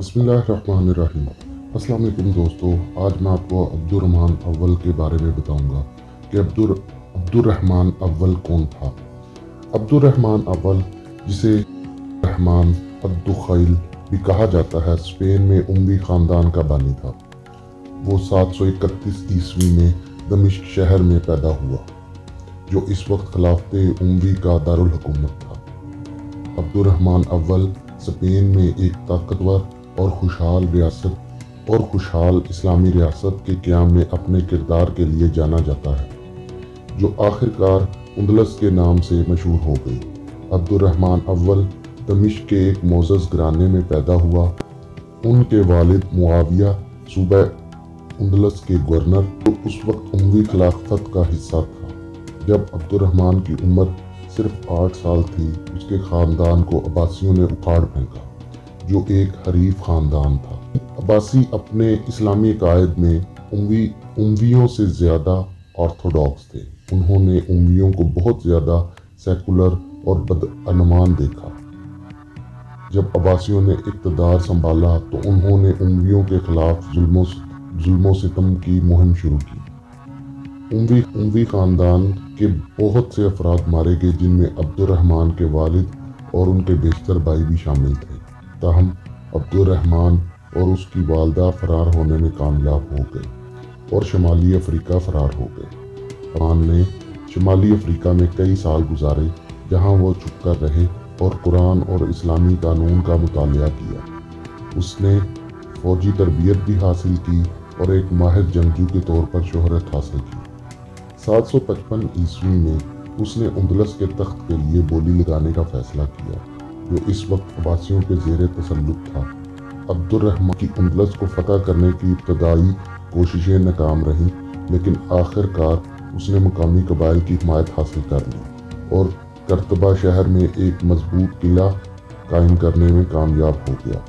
बिस्मिल्लाहिर्रहमानिर्रहीम। अस्सलाम वालेकुम दोस्तों, आज मैं आपको अब्दुर्रहमान अव्वल के बारे में बताऊंगा कि अब्दुर्रहमान अव्वल कौन था। अब्दुर्रहमान अव्वल, जिसे रहमान अद-दुखैल भी कहा जाता है, स्पेन में उमवी ख़ानदान का बानी था। वो 731 ईस्वी में दमिश्क शहर में पैदा हुआ, जो इस वक्त खिलाफते उमवी का दारुल हुकूमत था। अब्दुर्रहमान अव्वल स्पेन में एक ताकतवर और खुशहाल इस्लामी रियासत के क़याम में अपने किरदार के लिए जाना जाता है, जो आखिरकार उंदलस के नाम से मशहूर हो गई। अब्दुर्रहमान अव्वल दमिश्क के एक मोअज़्ज़ज़ घराने में पैदा हुआ। उनके वालिद मुआविया सूबा उंदलस के गवर्नर, जो उस वक्त उमवी खिलाफत का हिस्सा था। जब अब्दुर्रहमान की उम्र सिर्फ 8 साल थी, उसके ख़ानदान को अब्बासियों ने उखाड़ फेंका, जो एक हरीफ ख़ानदान था। अब्बासी अपने इस्लामी अकायद में उमवियों से ज़्यादा ऑर्थोडॉक्स थे। उन्होंने उमवियों को बहुत ज़्यादा सेकुलर और बदअनमान देखा। जब अब्बासियों ने इक़्तिदार संभाला तो उन्होंने उमवियों के खिलाफ जुल्मो सितम की मुहिम शुरू की। उमवी ख़ानदान के बहुत से अफराद मारे गए, जिनमें अब्दुर्रहमान के वालिद और उनके बेशतर भाई भी शामिल थे। ताहम अब्दुर्रहमान और उसकी वालदा फरार होने में कामयाब हो गए और शुमाली अफ्रीका फरार हो गए। रहमान ने शुमाली अफ्रीका में कई साल गुजारे, जहां वो छुपकर रहे और कुरान और इस्लामी कानून का मुतालिया किया। उसने फौजी तरबियत भी हासिल की और एक माहिर जंगजू के तौर पर शोहरत हासिल की। 755 ईस्वी में उसने उंदलस के तख्त के लिए बोली लगाने का फैसला किया, जो इस वक्त अब्बासियों के ज़ेरे तसल्लुत था। अब्दुर्रहमान की उंदलस को फतह करने की इब्तदाई कोशिशें नाकाम रहीं, लेकिन आखिरकार उसने मुकामी कबाइल की हिमायत हासिल कर ली और कर्तबा शहर में एक मजबूत किला कायम करने में कामयाब हो गया।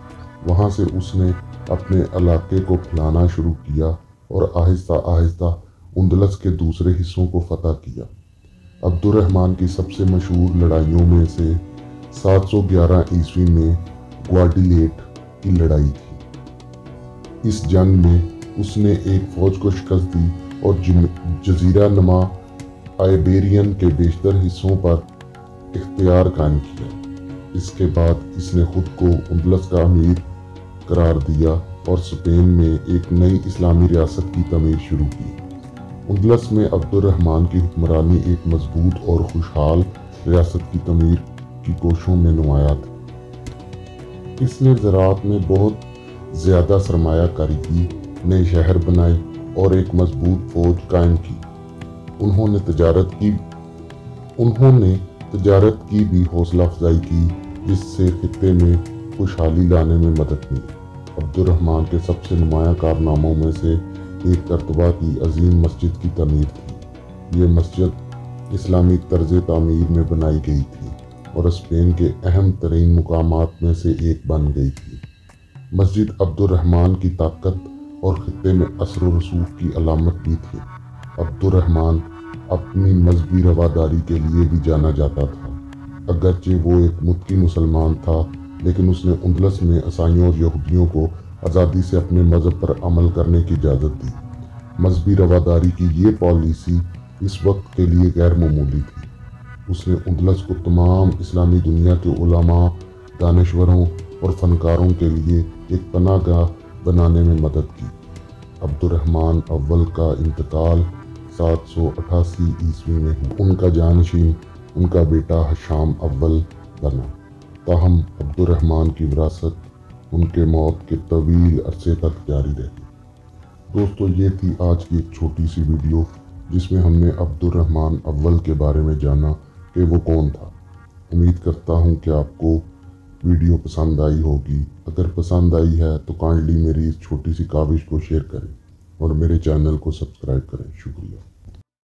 वहाँ से उसने अपने इलाके को फैलाना शुरू किया और आहिस्ता आहिस्ता उंदलस के दूसरे हिस्सों को फतह किया। अब्दुर्रहमान की सबसे मशहूर लड़ाइयों में से 711 ईस्वी में ग्वाडिलेट की लड़ाई थी। इस जंग में उसने एक फौज को शिकस्त दी और जजीरा नमा आइबेरियन के बेशतर हिस्सों पर इख्तियार कायम किया। इसके बाद इसने खुद को उंदलस का अमीर करार दिया और स्पेन में एक नई इस्लामी रियासत की तमीर शुरू की। उंदलस में अब्दुर्रहमान की हुक्मरानी एक मजबूत और खुशहाल रियासत की तमीर की कोशिशों में नुमाया थी। इसने ज़राअत में बहुत ज़्यादा सरमायाकारी की, नए शहर बनाए और एक मजबूत फौज कायम की। उन्होंने तजारत की भी हौसला अफजाई की, जिससे खित्ते में खुशहाली लाने में मदद मिली। अब्दुर्रहमान के सबसे नुमाया कारनामों में से एक कर्तबा की अजीम मस्जिद की तमीर थी। ये मस्जिद इस्लामी तर्ज तामीर में बनाई गई थी और स्पेन के अहम तरीन मुकामात में से एक बन गई थी। मस्जिद अब्दुर्रहमान की ताकत और खित्ते में असर व रसूख की अलामत भी थी। अब्दुर्रहमान अपनी मजहबी रवादारी के लिए भी जाना जाता था। अगरचे वो एक मुत्की मुसलमान था, लेकिन उसने उंदलस में ईसाइयों और यहूदियों को आज़ादी से अपने मज़हब पर अमल करने की इजाज़त दी। मजहबी रवादारी की ये पॉलिसी इस वक्त के लिए गैर मामूली थी। उसने उंदलस को तमाम इस्लामी दुनिया के उलमा, दानिशवरों और फनकारों के लिए एक पनाहगाह बनाने में मदद की। अब्दुर्रहमान अव्वल का इंतकाल 788 ईस्वी में हुआ। उनका जानशीन उनका बेटा हशाम अव्वल बना। ताहम अब्दुर्रहमान की विरासत उनके मौत के तवील अरसे तक जारी रही। दोस्तों, ये थी आज की एक छोटी सी वीडियो, जिसमें हमने अब्दुर्रहमान अव्वल के बारे में जाना कि वो कौन था। उम्मीद करता हूँ कि आपको वीडियो पसंद आई होगी। अगर पसंद आई है तो काइंडली मेरी इस छोटी सी काविश को शेयर करें और मेरे चैनल को सब्सक्राइब करें। शुक्रिया।